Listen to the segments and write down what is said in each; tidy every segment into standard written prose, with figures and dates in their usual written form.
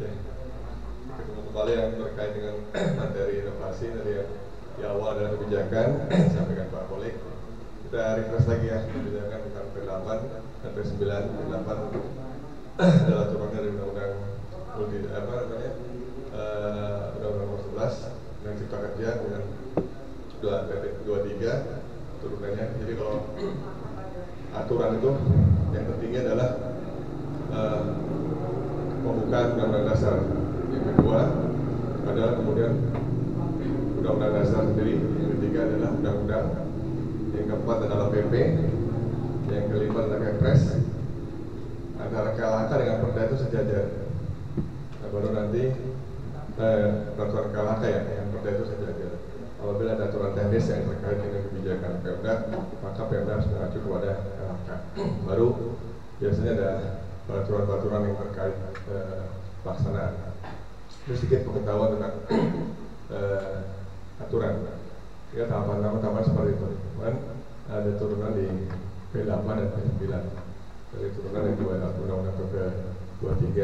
Ya, ketemu kembali yang terkait dengan materi inovasi dari yang di awal adalah kebijakan sampaikan Pak Kolik. Kita refresh lagi ya kebijakan tentang P8 dan P9. P8 adalah turun dari undang-undang Undang-Undang Nomor 11 dengan Cipta Kerja dengan PP 23 turunannya. Jadi kalau aturan itu yang pentingnya adalah pembukaan Undang-Undang Dasar. Yang kedua adalah kemudian Undang-Undang Dasar sendiri. Yang ketiga adalah Undang-Undang. Yang keempat adalah PP. Yang kelima adalah Kepres. Antara KLHK dengan Perda itu sejajar. Nah, baru nanti peraturan KLHK ya, yang Perda itu sejajar. Apabila ada aturan teknis yang terkait dengan kebijakan Pemda, maka Pemda harus mengacu kepada KLHK. Baru biasanya ada peraturan-peraturan yang terkait pelaksanaan. Itu sedikit pengetahuan tentang aturan. Ya, tahapan-tahapan seperti itu. Dan ada turunan di P8 dan P9. Dari turunan yang dua Undang-Undang PP 23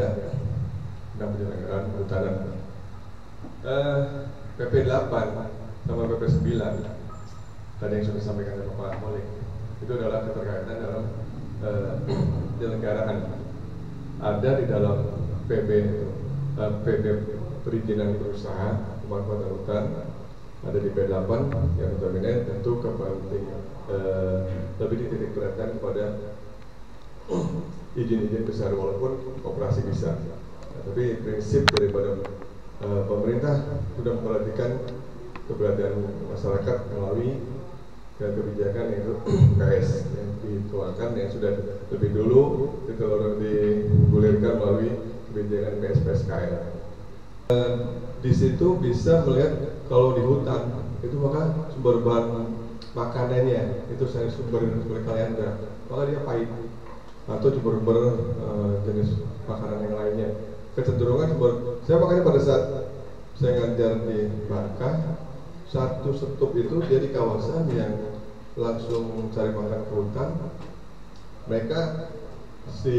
tentang penyelenggaraan kehutanan. PP 8 sama PP 9 tadi yang sudah disampaikan oleh Pak Molik itu adalah keterkaitan dalam penyelenggaraan. Ada di dalam PP perizinan berusaha pemanfaatan hutan, ada di P8 yang notabene tentu kepentingan lebih dititik beratkan kepada izin-izin besar walaupun operasi bisa. Nah, tapi prinsip daripada pemerintah sudah memperhatikan keberadaan masyarakat melalui kebijakan yaitu KS yang dituangkan yang sudah lebih dulu digulirkan melalui kebijakan PSPSKL. Di situ bisa melihat kalau di hutan itu maka sumber bahan makanannya itu saya sumber kalian maka dia pahit atau sumber jenis makanan yang lainnya. Kecenderungan saya makanya pada saat saya ngajar di Bangka, satu setup itu dia di kawasan yang langsung cari makan ke hutan. Mereka si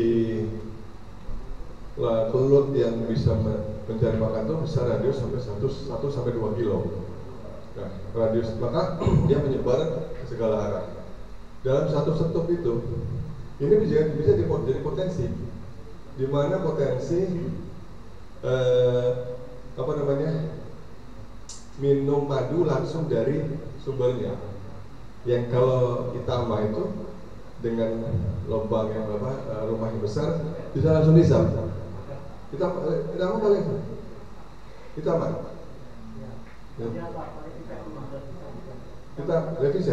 pelut yang bisa mencari makan itu bisa radius sampai 1 sampai 2 kilo. Nah, radius maka dia menyebar ke segala arah. Dalam satu setup itu ini bisa jadi potensi, di mana potensi minum madu langsung dari sumbernya. Yang kalau Itama itu dengan lubang yang rumah yang besar bisa langsung disam. Itama kali Itama. Kita revisi.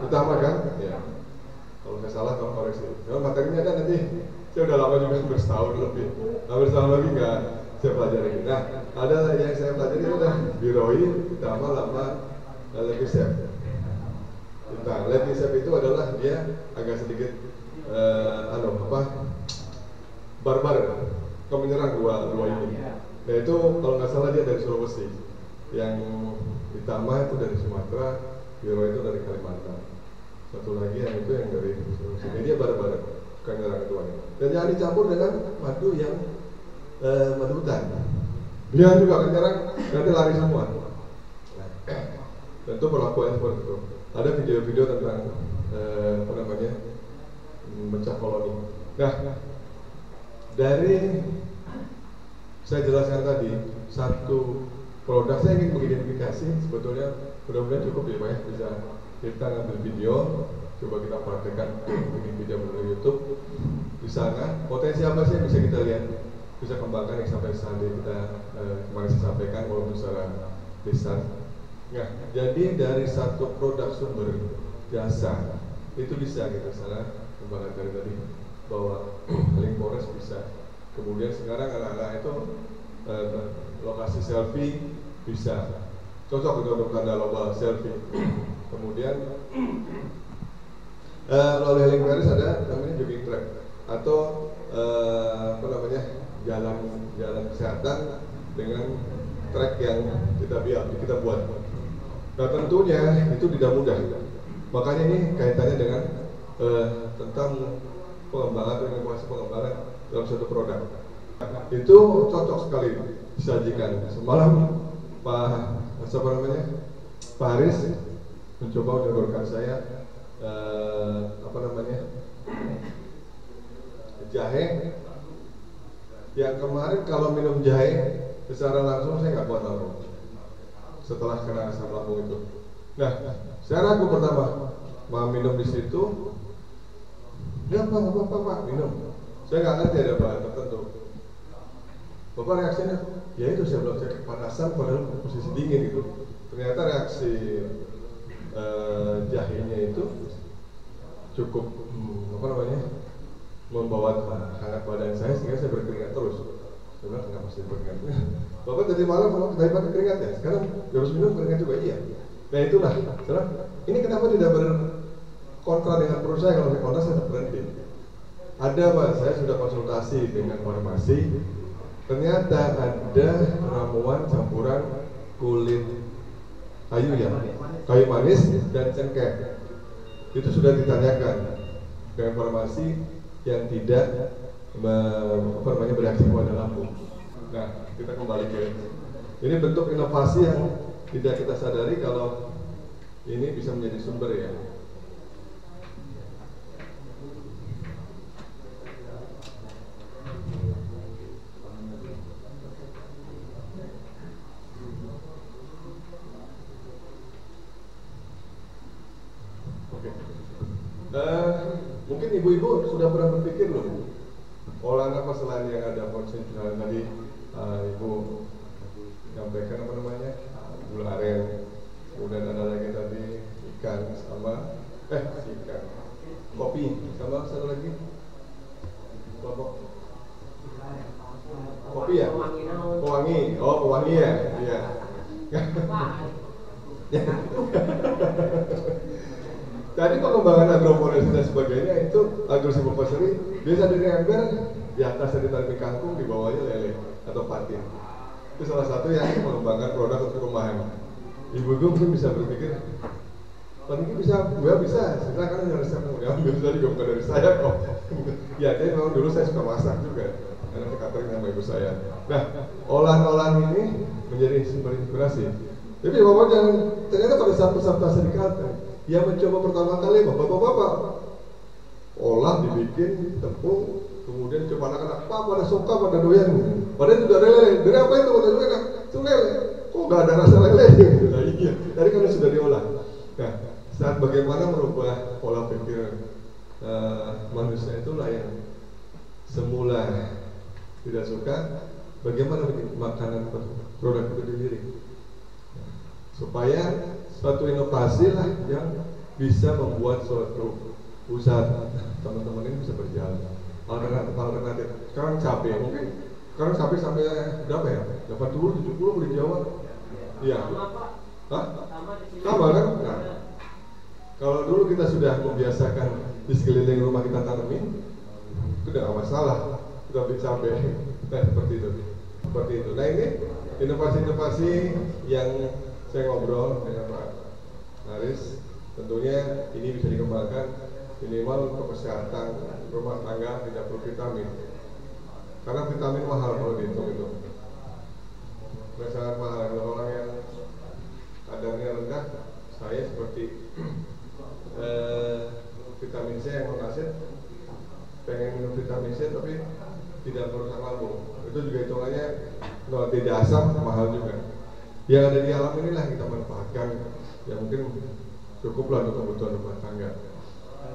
Itama kan? Ya. Kalau nggak salah tolong koreksi. Kalau materinya ada nanti, saya udah lama juga bersetahun lebih. Hampir setahun lagi nggak saya pelajari. Nah, ada yang saya pelajari itu adalah biroi, utama lama levisep. Nah, levisep itu adalah dia agak sedikit barbar, kau menyerang dua ini. Nah itu kalau nggak salah dia dari Sulawesi, yang utama itu dari Sumatera, biroi itu dari Kalimantan. Satu lagi yang itu yang dari sini dia bareng-bareng bukan nyerang keduanya. Dan jangan dicampur dengan madu yang madu hutan. Dia juga akan nyerang, nanti lari semua. Nah, tentu perlakuan seperti itu. Ada video-video tentang mencah koloni. Nah, dari saya jelaskan tadi satu produk saya ingin mengidentifikasi sebetulnya mudah-mudahan cukup ya Pak ya, bisa kita ngambil video, coba kita praktekkan bikin video melalui YouTube. Di sana potensi apa sih yang bisa kita lihat, bisa kembangkan yang sampai saat ini kita kemarin saya sampaikan walaupun secara lisan. Nah, jadi dari satu produk sumber jasa itu bisa kita sana kembangkan dari tadi bahwa link forest bisa. Kemudian sekarang anak-anak itu lokasi selfie bisa cocok untuk tanda lomba selfie. Kemudian melalui link forest ada namanya jogging track atau jalan kesehatan dengan track yang kita buat. Nah tentunya itu tidak mudah. Makanya ini kaitannya dengan tentang pengembangan atau inovasi pengembangan dalam suatu produk. itu cocok sekali disajikan. Semalam Pak Haris mencoba menyodorkan saya jahe. Yang kemarin kalau minum jahe secara langsung saya nggak kuat lambung setelah kena asam lambung itu. Nah, saya ragu pertama mau minum di situ. Ya nggak apa-apa Pak, minum. Saya nggak ngerti ada bahan tertentu. Bapak reaksinya, ya itu saya bilang saya kepanasan padahal posisi dingin gitu. Ternyata reaksi jahenya itu cukup membawa hangat badan saya sehingga saya berkeringat terus. Saya bilang kenapa saya berkeringat? Bapak tadi malam kalau kita pakai keringat ya, sekarang harus minum keringat juga iya. Nah itulah, ini kenapa tidak berkontra dengan perut saya? Kalau saya kontra saya berhenti. Ada Pak, saya sudah konsultasi dengan farmasi. Ternyata ada ramuan campuran kulit kayu manis dan cengkeh. Itu sudah ditanyakan dengan farmasi yang tidak bereaksi pada lambung. Nah, kita kembali ke ini bentuk inovasi yang tidak kita sadari kalau ini bisa menjadi sumber ya. Mungkin ibu-ibu sudah pernah berpikir loh, olahan apa selain yang ada konsentrasi tadi ibu sampaikan gula aren, kemudian ada lagi tadi ikan sama ikan, kopi sama satu lagi kelompok kopi ya, pewangi ya, iya. Tadi pengembangan agroforestry dan sebagainya itu agrosilvopasture biasa dari ember, di atas dari tanaman kangkung, di bawahnya lele atau patin. Itu salah satu yang mengembangkan produk untuk rumahan. Ibu-ibu mungkin bisa berpikir, paling bisa, silakan yang resep yang diambil tadi juga bukan dari saya kok. Ya, jadi memang dulu saya suka masak juga, karena saya catering sama ibu saya. Nah, olahan-olahan ini menjadi sumber inspirasi. Jadi bapak jangan, ternyata pada saat peserta saya di Kalteng, yang mencoba pertama kali bapak-bapak olah dibikin tepung, kemudian coba anak-anak pada suka pada doyan, padahal itu udah lele. Dari apa itu kata mereka? Itu lele. Kok nggak ada rasa lele? Nah, iya, tadi kan sudah diolah. Nah, saat bagaimana merubah pola pikir manusia itulah yang semula tidak suka, bagaimana bikin makanan produk itu sendiri, supaya suatu inovasi lah yang bisa membuat suatu usaha teman-teman ini bisa berjalan. Alternatif. Sekarang cabai mungkin. Sekarang cabai sampai berapa ya? 80, 70 di Jawa. Iya. Hah? Sama kan? Nah, kalau dulu kita sudah membiasakan di sekeliling rumah kita tanemin, itu udah gak masalah. Kita beli cabai. Nah, seperti itu. Nah, ini inovasi-inovasi yang saya ngobrol dengan Pak Haris, tentunya ini bisa dikembangkan minimal untuk kesehatan rumah tangga, tidak perlu vitamin, karena vitamin mahal kalau dihitung itu. Sangat mahal. Kalau orang yang kadarnya rendah, saya seperti vitamin C yang mengasit, pengen minum vitamin C tapi tidak merusak lambung, itu juga hitungannya tidak asam, mahal juga. Yang ada di alam inilah kita manfaatkan, yang mungkin cukuplah untuk kebutuhan rumah tangga.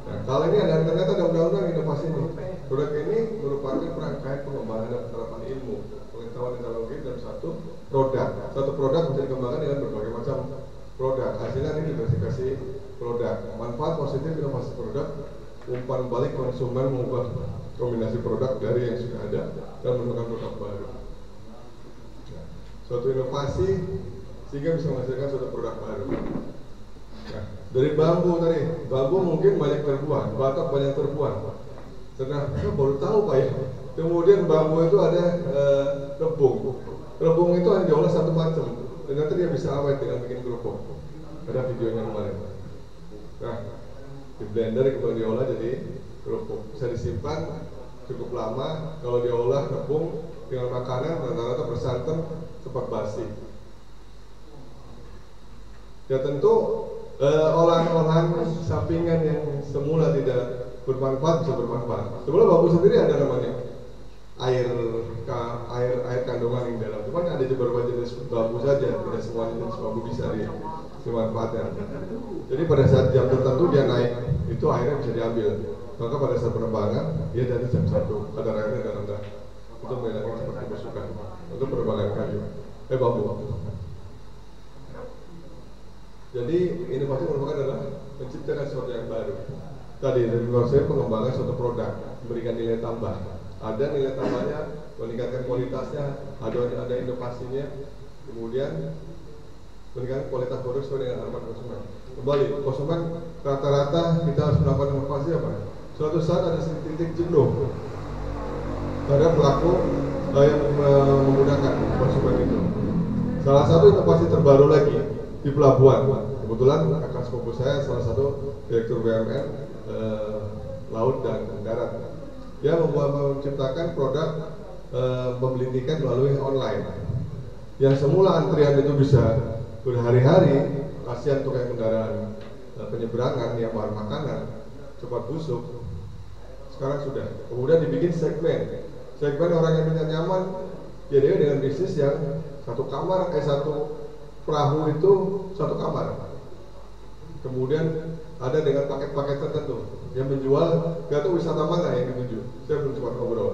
Nah, kalau ini ternyata ada undang-undang inovasi ini. Produk ini merupakan rangkaian pengembangan dan penerapan ilmu, pengetahuan teknologi dalam satu produk. Satu produk bisa dikembangkan dengan berbagai macam produk. Hasilnya ini diversifikasi produk. Manfaat positif inovasi produk, umpan balik konsumen mengubah kombinasi produk dari yang sudah ada dan menemukan produk baru. Suatu inovasi sehingga bisa menghasilkan suatu produk baru. Nah, dari bambu tadi, bambu mungkin banyak terbuang, batok banyak terbuang. Sedang saya baru tahu Pak ya. Kemudian bambu itu ada rebung. Rebung itu hanya diolah satu macam, dan nanti dia bisa awet dengan bikin kerupuk. Ada videonya kemarin. Nah, di blender kemudian diolah jadi kerupuk. Bisa disimpan cukup lama. Kalau diolah rebung dengan makanan rata-rata bersantan cepat basi. Ya tentu olahan-olahan sampingan yang semula tidak bermanfaat bisa bermanfaat. Semula bambu sendiri ada namanya air kandungan yang dalam. Cuma ada beberapa jenis bambu saja, tidak semua jenis bambu bisa dimanfaatkan. Jadi pada saat jam tertentu dia naik, itu airnya bisa diambil. Maka pada saat penerbangan dia dari jam 1, kadar airnya agak rendah. Itu menghilangkan seperti masukan untuk penerbangan kayu, bambu. Jadi inovasi merupakan adalah menciptakan sesuatu yang baru. Tadi dari luar saya pengembangan suatu produk, memberikan nilai tambah. Ada nilai tambahnya, meningkatkan kualitasnya, ada inovasinya, kemudian meningkatkan kualitas produk sesuai dengan harapan konsumen. Kembali, konsumen rata-rata kita harus melakukan inovasi apa? Suatu saat ada titik jenuh pada pelaku yang menggunakan konsumen itu. Salah satu inovasi terbaru lagi di pelabuhan. Kebetulan kakak sepupu saya salah satu direktur BUMN laut dan darat. Dia menciptakan produk pembelian tiket melalui online. Yang semula antrian itu bisa berhari-hari, kasihan untuk yang kendaraan penyeberangan yang bahan makanan cepat busuk. Sekarang sudah. Kemudian dibikin segmen orang yang minta nyaman, jadi dengan bisnis yang satu perahu itu satu kamar. Kemudian ada dengan paket-paket tertentu yang menjual, gak tahu wisata mana yang dituju. Saya belum sempat ngobrol.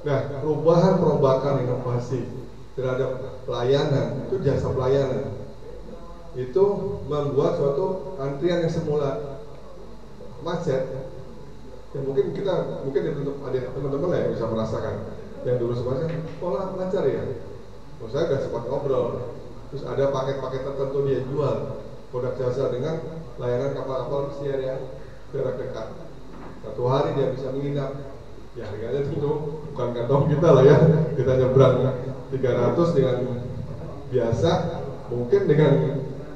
Nah, perombakan inovasi terhadap pelayanan, itu jasa pelayanan, itu membuat suatu antrian yang semula macet. Ya mungkin ada teman-teman lah yang bisa merasakan yang dulu semacam lancar ya. Saya udah sempat ngobrol. Terus ada paket-paket tertentu dia jual produk jasa dengan layanan kapal-kapal pesiar yang jarak dekat. Satu hari dia bisa menginap. Ya harganya tentu bukan kantong kita lah ya. Kita nyebrang 300 dengan biasa, mungkin dengan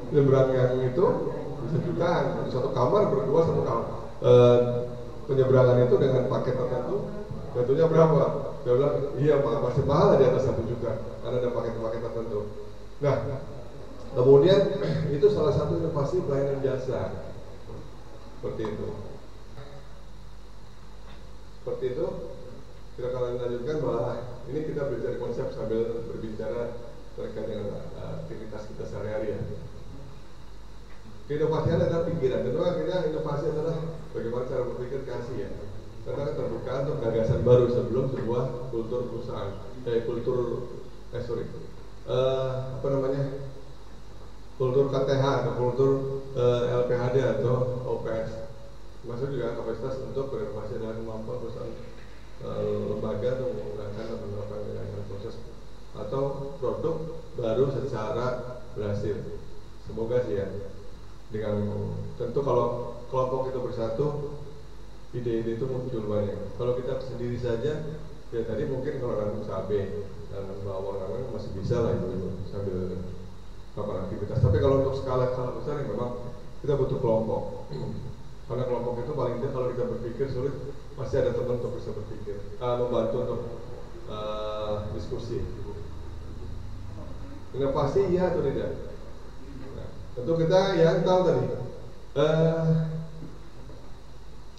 nyebrang yang itu bisa jutaan. Satu kamar berdua satu kamar. Penyeberangan itu dengan paket tertentu jatuhnya berapa? Dia bilang iya Pak, pasti mahal di atas 1 juta karena ada paket-paket tertentu. Nah, kemudian itu salah satu inovasi pelayanan jasa seperti itu. Seperti itu kita akan lanjutkan bahwa ini kita belajar konsep sambil berbicara terkait dengan aktivitas kita sehari-hari ya. Inovasi adalah pikiran, kedua kita inovasi adalah bagaimana cara berpikir kasih ya. Karena terbuka untuk gagasan baru sebelum sebuah kultur perusahaan, kultur KTH atau kultur LPHD atau OPS. Maksud juga kapasitas untuk berinovasi dengan kemampuan perusahaan lembaga untuk menggunakan dan menerapkan dengan proses atau produk baru secara berhasil. Semoga sih ya. Dengan tentu kalau kelompok itu bersatu, ide-ide itu muncul banyak. Kalau kita sendiri saja, ya tadi mungkin kalau nanam cabai dan bawang masih bisa lah itu sambil aktivitas. Tapi kalau untuk skala besar ya memang kita butuh kelompok. Karena kelompok itu paling tidak kalau kita berpikir sulit, pasti ada teman untuk bisa berpikir, membantu untuk diskusi. Inovasi iya atau tidak? Nah, tentu kita yang tahu tadi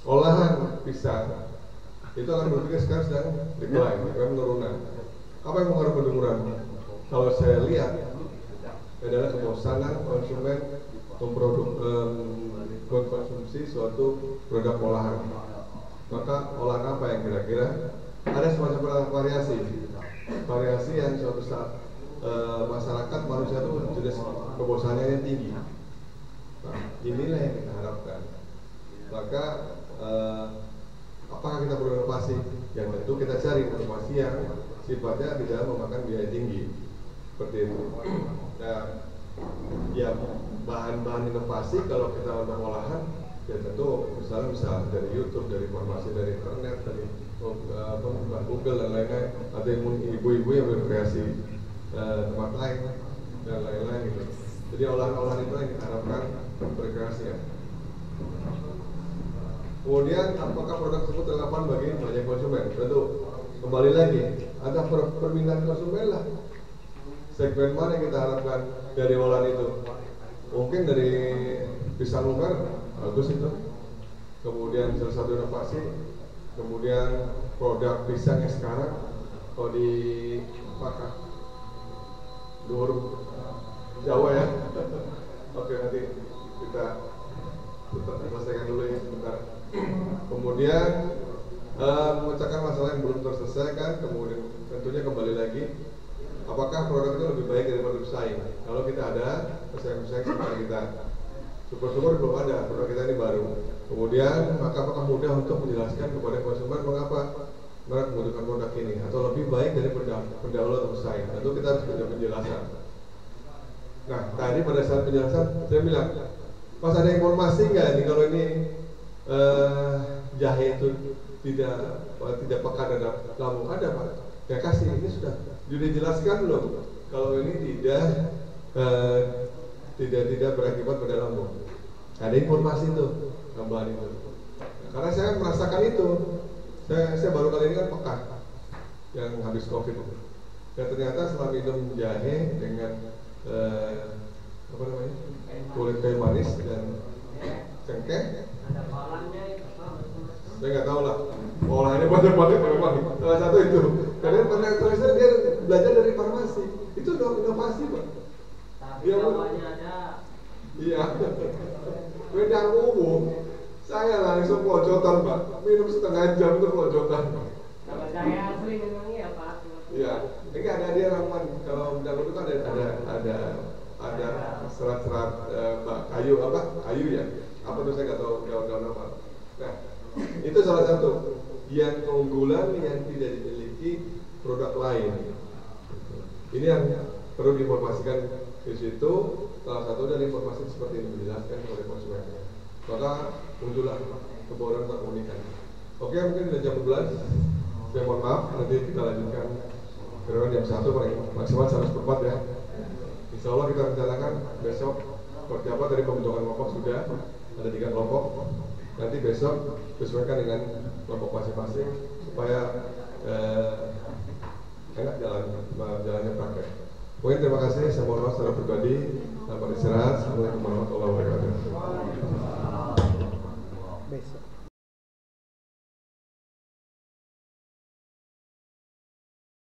olahan pisang itu akan berpikir sekarang sedang decline, penurunan. Apa yang mengaruhi penurunan? Kalau saya lihat adalah kebosanan konsumen mengkonsumsi suatu produk olahan. Maka olahan apa yang kira-kira ada semacam variasi yang suatu saat masyarakat manusia itu jenis kebosanannya yang tinggi. Nah, inilah yang kita harapkan. Maka apakah kita perlu inovasi? Yang tentu kita cari inovasi yang sifatnya tidak memakan biaya tinggi seperti itu. Nah, ya bahan-bahan inovasi kalau kita untuk olahan ya tentu misalnya bisa dari YouTube, dari informasi dari internet, dari Google dan lain-lain. Ada ibu-ibu yang berkreasi tempat lain dan lain-lain gitu. Jadi olahan-olahan itu yang kita harapkan berkreasi ya. Kemudian apakah produk tersebut relevan bagi banyak konsumen? Tentu kembali lagi ada permintaan konsumen lah. Segmen mana yang kita harapkan dari olahan itu? Mungkin dari pisang lumer, bagus itu. Kemudian salah satu inovasi, kemudian produk pisang yang sekarang kalau di luar Jawa ya. Oke, nanti kita selesaikan dulu ya sebentar. Kemudian memecahkan masalah yang belum terselesaikan, kemudian tentunya kembali lagi, apakah produk itu lebih baik daripada pesaing? Kalau kita ada pesaing-pesaing seperti kita, syukur-syukur belum ada, produk kita ini baru. Kemudian maka apakah mudah untuk menjelaskan kepada konsumen mengapa mereka membutuhkan produk ini, atau lebih baik dari pendahulu atau pesaing? Tentu kita harus punya penjelasan. Nah, tadi pada saat penjelasan saya bilang, Mas ada informasi nggak nih kalau ini jahe itu tidak pekat ada lambung? Ada Pak. Ya kasih, ini sudah dijelaskan belum? Kalau ini tidak berakibat pada lambung. Ada informasi itu, tambahan itu. Nah, karena saya merasakan itu, saya baru kali ini kan pekat yang habis COVID. Dan ternyata setelah minum jahe dengan kulit kayu manis dan cengkeh, saya nggak tahu lah. Olahannya banyak banget memang. Salah satu itu. Karena ternyata dia belajar dari farmasi. Itu inovasi Pak. Dia ada. Iya. Wedang umum. Saya langsung pojotan Pak. Minum setengah jam itu pojotan. Kalau saya asli memang iya Pak. Iya. Ini ada dia ramuan. Kalau wedang itu kan ada serat-serat kayu ya. Apa tuh saya nggak tahu daun-daun apa. Nah, itu salah satu yang keunggulan yang tidak dimiliki produk lain. Ini yang perlu diinformasikan di situ. Salah satu dari informasi seperti ini dijelaskan oleh konsumen. Maka muncullah kebocoran terkomunikasi. Oke, mungkin sudah jam 12. Saya mohon maaf, nanti kita lanjutkan karena jam 1 paling maksimal 1/4 ya. Insya Allah kita rencanakan besok seperti apa dari pembentukan kelompok sudah ada 3 kelompok. Nanti besok sesuaikan dengan kelompok masing-masing supaya enak jalannya praktek. Mungkin terima kasih, saya mohon maaf secara pribadi. Selamat istirahat. Assalamualaikum warahmatullahi wabarakatuh.